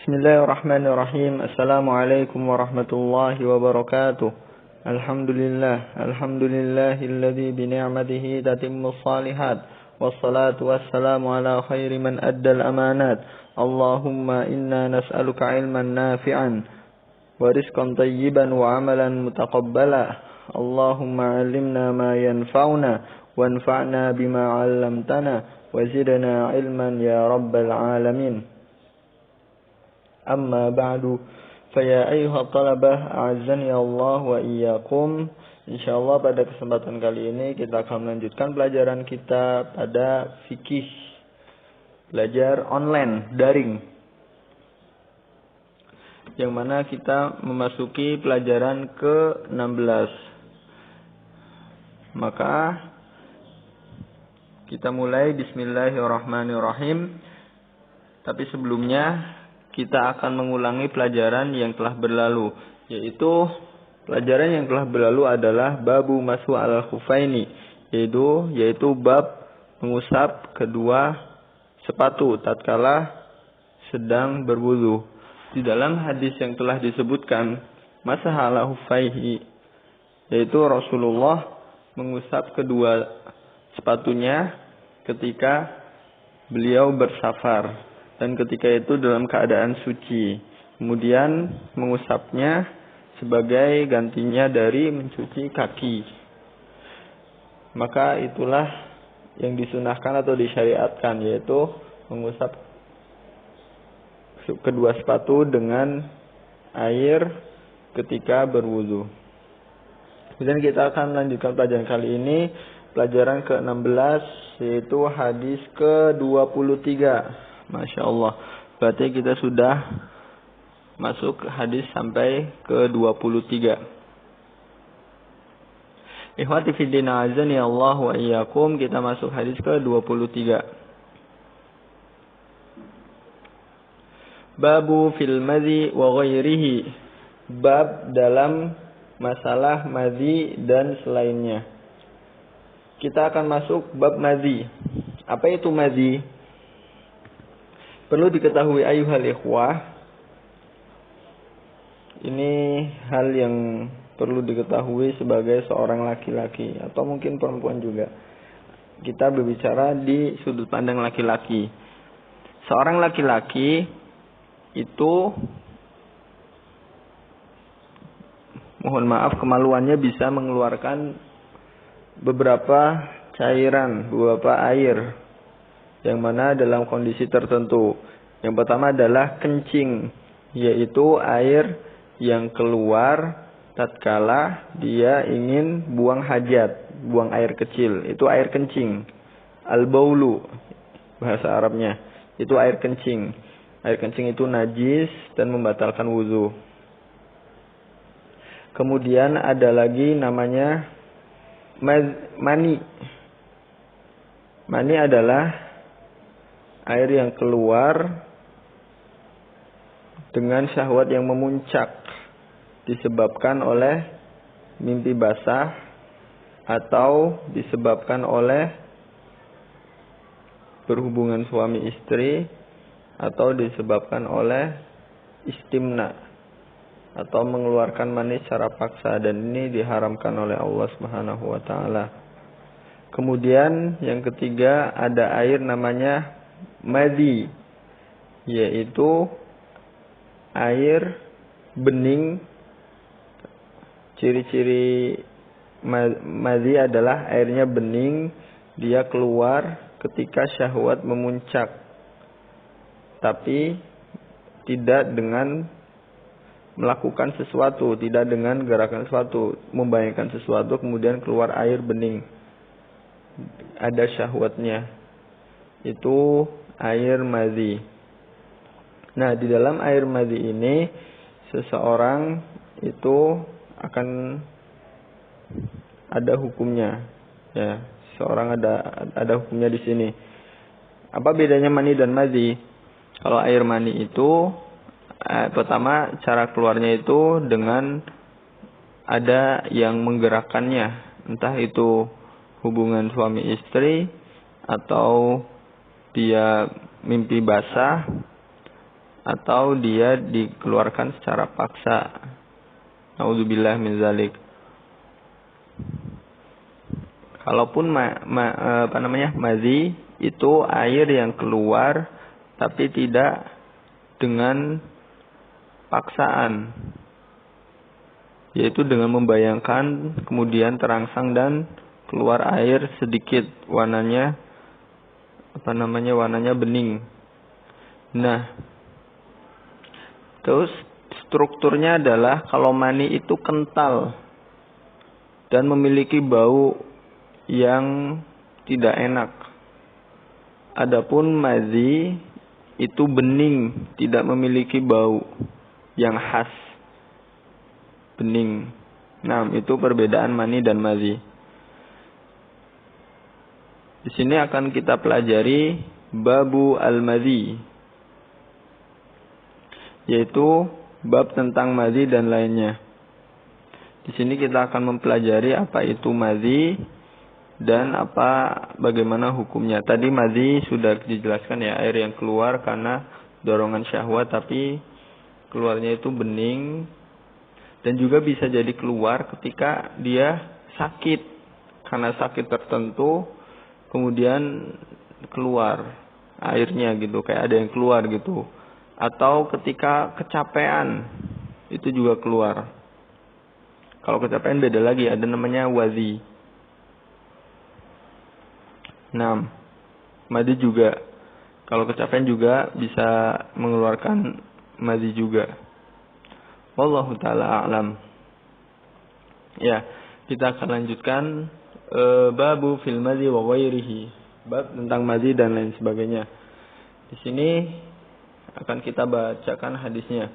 Bismillahirrahmanirrahim. Assalamualaikum warahmatullahi wabarakatuh. Alhamdulillahilladzi bi ni'matihi tatimmus shalihat. Wassalatu wassalamu ala khairi man addal amanat. Allahumma inna nas'aluka ilman nafi'an wa rizqan tayyiban wa amalan mutaqabbala. Allahumma 'allimna ma yanfa'una wanfa'na bima 'allamtana wa zidna ilman ya rabbal alamin. Amma ba'du, faya ayyuhat talabah, a'azzani Allah wa iyyakum. Insyaallah pada kesempatan kali ini kita akan melanjutkan pelajaran kita pada fikih, belajar online, daring, yang mana kita memasuki pelajaran ke-16. Maka kita mulai. Bismillahirrahmanirrahim. Tapi sebelumnya kita akan mengulangi pelajaran yang telah berlalu, yaitu pelajaran yang telah berlalu adalah babu mashu al khufaini, yaitu bab mengusap kedua sepatu tatkala sedang berwudu. Di dalam hadis yang telah disebutkan masah ala khufaihi, yaitu Rasulullah mengusap kedua sepatunya ketika beliau bersafar dan ketika itu dalam keadaan suci. Kemudian mengusapnya sebagai gantinya dari mencuci kaki. Maka itulah yang disunahkan atau disyariatkan, yaitu mengusap kedua sepatu dengan air ketika berwudu. Kemudian kita akan melanjutkan pelajaran kali ini, pelajaran ke-16, yaitu hadis ke-23. Masya Allah, berarti kita sudah masuk hadis sampai ke-23. Ikhwati fiddin, azani Allah wa iyyakum. Kita masuk hadis ke-23. Babu fil madhi wa ghairihi. Bab dalam masalah madhi dan selainnya. Kita akan masuk bab madhi. Apa itu madhi? Perlu diketahui ayyuhal ikhwah, ini hal yang perlu diketahui sebagai seorang laki-laki atau mungkin perempuan juga. Kita berbicara di sudut pandang laki-laki. Seorang laki-laki itu, mohon maaf, kemaluannya bisa mengeluarkan beberapa cairan, beberapa air, yang mana dalam kondisi tertentu. Yang pertama adalah kencing, yaitu air yang keluar tatkala dia ingin buang hajat, buang air kecil. Itu air kencing. Al-baulu bahasa Arabnya. Itu air kencing. Air kencing itu najis dan membatalkan wudu. Kemudian ada lagi namanya mani. Mani adalah air yang keluar dengan syahwat yang memuncak disebabkan oleh mimpi basah atau disebabkan oleh berhubungan suami istri atau disebabkan oleh istimna atau mengeluarkan mani secara paksa, dan ini diharamkan oleh Allah Subhanahu wa taala. Kemudian yang ketiga ada air namanya madhi, yaitu air bening. Ciri-ciri madhi adalah airnya bening, dia keluar ketika syahwat memuncak, tapi tidak dengan melakukan sesuatu, tidak dengan gerakan sesuatu, membayangkan sesuatu kemudian keluar air bening, ada syahwatnya. Itu air madhi. Nah, di dalam air madhi ini seseorang itu akan ada hukumnya. Ya, seseorang ada hukumnya di sini. Apa bedanya mani dan madhi? Kalau air mani itu pertama cara keluarnya itu dengan ada yang menggerakkannya, entah itu hubungan suami istri atau dia mimpi basah atau dia dikeluarkan secara paksa. Nauzubillah min zalik. Kalaupun mazi itu air yang keluar tapi tidak dengan paksaan, yaitu dengan membayangkan kemudian terangsang dan keluar air sedikit, warnanya warnanya bening. Nah, terus strukturnya adalah kalau mani itu kental dan memiliki bau yang tidak enak. Adapun mazi itu bening, tidak memiliki bau yang khas, bening. Nah, itu perbedaan mani dan mazi. Di sini akan kita pelajari babu al-mazi, yaitu bab tentang mazi dan lainnya. Di sini kita akan mempelajari apa itu mazi dan bagaimana hukumnya. Tadi mazi sudah dijelaskan ya, air yang keluar karena dorongan syahwat tapi keluarnya itu bening, dan juga bisa jadi keluar ketika dia sakit, karena sakit tertentu kemudian keluar airnya gitu, kayak ada yang keluar gitu. Atau ketika kecapean itu juga keluar. Kalau kecapean beda lagi, ada namanya wazi. Nah, mazi juga. Kalau kecapean juga bisa mengeluarkan mazi juga. Wallahu ta'ala a'lam. Ya, kita akan lanjutkan babu fil mazi wa ghairihi. Bab tentang mazi dan lain sebagainya. Di sini akan kita bacakan hadisnya.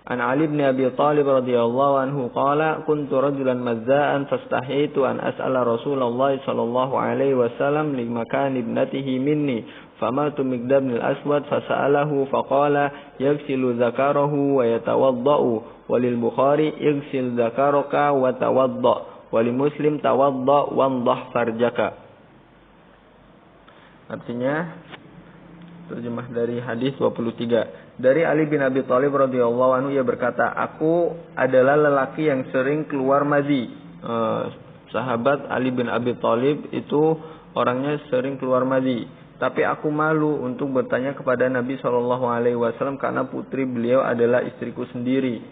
An Ali bin Abi Thalib radhiyallahu anhu qala kuntu rajulan mazza'an fastahitu an as'ala Rasulullah sallallahu alaihi wasallam li makan ibnatihi minni famartu Miqdad bin al-Aswad fasa'alahu faqala yaghsilu dzakarahu wa yatawaddau walil Bukhari yaghsil dzakaraka wa tawadda walil Muslim tawadda wandah farjaka. Artinya, terjemah dari hadis 23. Dari Ali bin Abi Thalib radhiyallahu anhu, ia berkata, aku adalah lelaki yang sering keluar mazi. Sahabat Ali bin Abi Thalib itu orangnya sering keluar mazi. Tapi aku malu untuk bertanya kepada Nabi SAW karena putri beliau adalah istriku sendiri.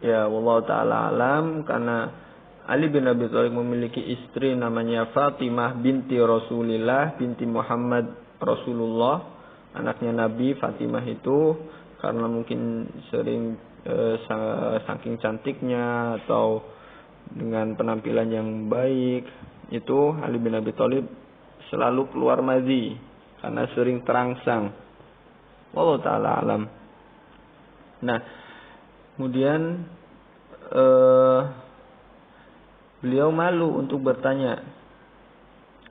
Ya, wallahu ta'ala alam, karena Ali bin Abi Thalib memiliki istri namanya Fatimah binti Rasulillah binti Muhammad Rasulullah, anaknya Nabi. Fatimah itu karena mungkin sering saking cantiknya atau dengan penampilan yang baik, itu Ali bin Abi Thalib selalu keluar mazi karena sering terangsang. Wallahu ta'ala alam. Nah, kemudian beliau malu untuk bertanya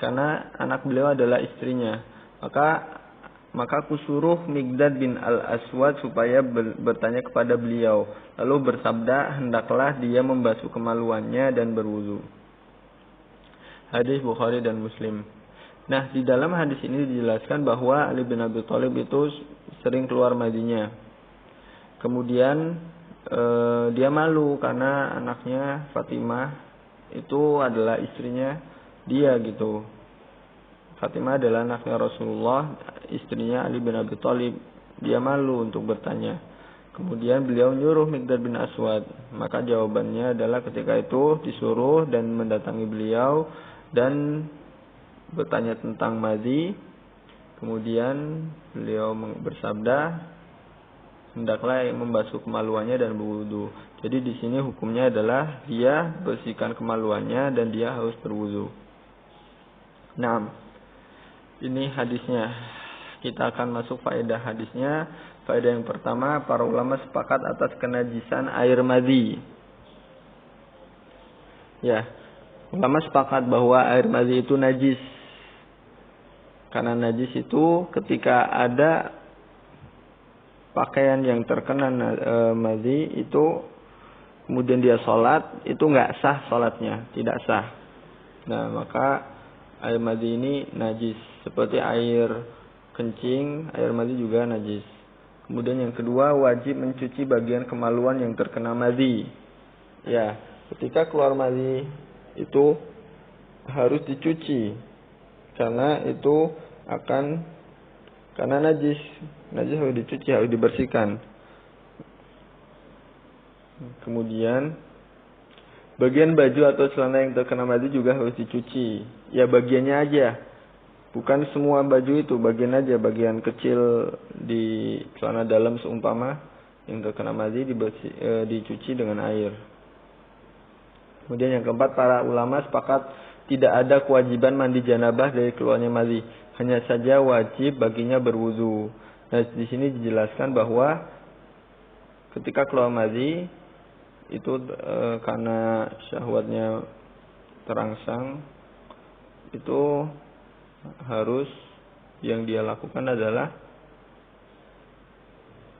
karena anak beliau adalah istrinya. Maka aku suruh Miqdad bin al-Aswad supaya bertanya kepada beliau. Lalu bersabda, hendaklah dia membasuh kemaluannya dan berwudu. Hadis Bukhari dan Muslim. Nah, di dalam hadis ini dijelaskan bahwa Ali bin Abi Thalib itu sering keluar mazinya. Kemudian dia malu karena anaknya Fatimah itu adalah istrinya dia gitu. Fatimah adalah anaknya Rasulullah, istrinya Ali bin Abi Thalib. Dia malu untuk bertanya. Kemudian beliau nyuruh Miqdad bin Aswad. Maka jawabannya adalah ketika itu disuruh dan mendatangi beliau dan bertanya tentang mazi. Kemudian beliau bersabda, hendaklah membasuh kemaluannya dan berwudu. Jadi di sini hukumnya adalah dia bersihkan kemaluannya dan dia harus berwudu. Nah, ini hadisnya. Kita akan masuk faedah hadisnya. Faedah yang pertama, para ulama sepakat atas kenajisan air mazi. Ya, ulama sepakat bahwa air mazi itu najis. Karena najis itu ketika ada pakaian yang terkena mazi itu, kemudian dia sholat, itu nggak sah sholatnya, tidak sah. Nah, maka air mazi ini najis. Seperti air kencing, air mazi juga najis. Kemudian yang kedua, wajib mencuci bagian kemaluan yang terkena madhi. Ya, ketika keluar madhi itu harus dicuci. Karena itu karena najis harus dicuci, harus dibersihkan. Kemudian bagian baju atau celana yang terkena madhi juga harus dicuci. Ya, bagiannya aja. Bukan semua baju itu, bagian aja, bagian kecil di celana dalam seumpama yang terkena madhi dicuci dengan air. Kemudian yang keempat, para ulama sepakat tidak ada kewajiban mandi janabah dari keluarnya madhi, hanya saja wajib baginya berwudu. Nah, di sini dijelaskan bahwa ketika keluar madhi itu karena syahwatnya terangsang, itu harus yang dia lakukan adalah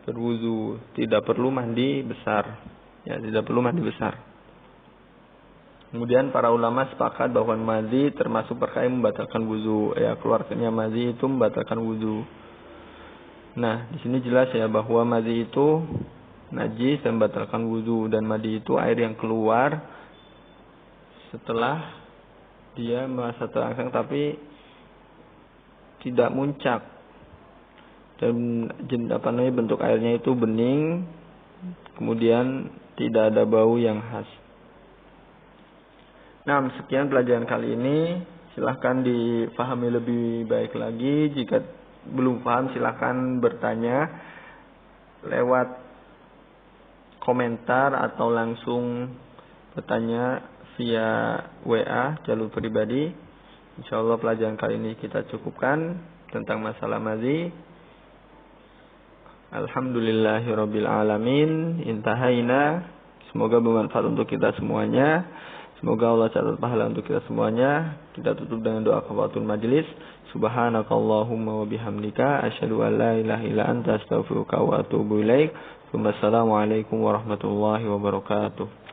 berwudu, tidak perlu mandi besar. Ya, tidak perlu mandi besar. Kemudian para ulama sepakat bahwa madhi termasuk perkara yang membatalkan wudu. Ya, keluarnya madhi itu membatalkan wudu. Nah, di sini jelas ya bahwa madhi itu najis dan membatalkan wudu, dan madhi itu air yang keluar setelah dia merasa terangsang tapi tidak muncak, dan bentuk airnya itu bening, kemudian tidak ada bau yang khas. Nah, sekian pelajaran kali ini. Silahkan difahami lebih baik lagi. Jika belum paham, silahkan bertanya lewat komentar atau langsung bertanya via WA jalur pribadi. Insyaallah pelajaran kali ini kita cukupkan tentang masalah madhi. Alhamdulillahirabbil alamin. Intahaina. Semoga bermanfaat untuk kita semuanya. Semoga Allah catat pahala untuk kita semuanya. Kita tutup dengan doa kafaratul majelis. Subhanakallahumma wa bihamdika asyhadu an la ilaha illa anta astaghfiruka wa atubu ilaik. Wassalamualaikum warahmatullahi wabarakatuh.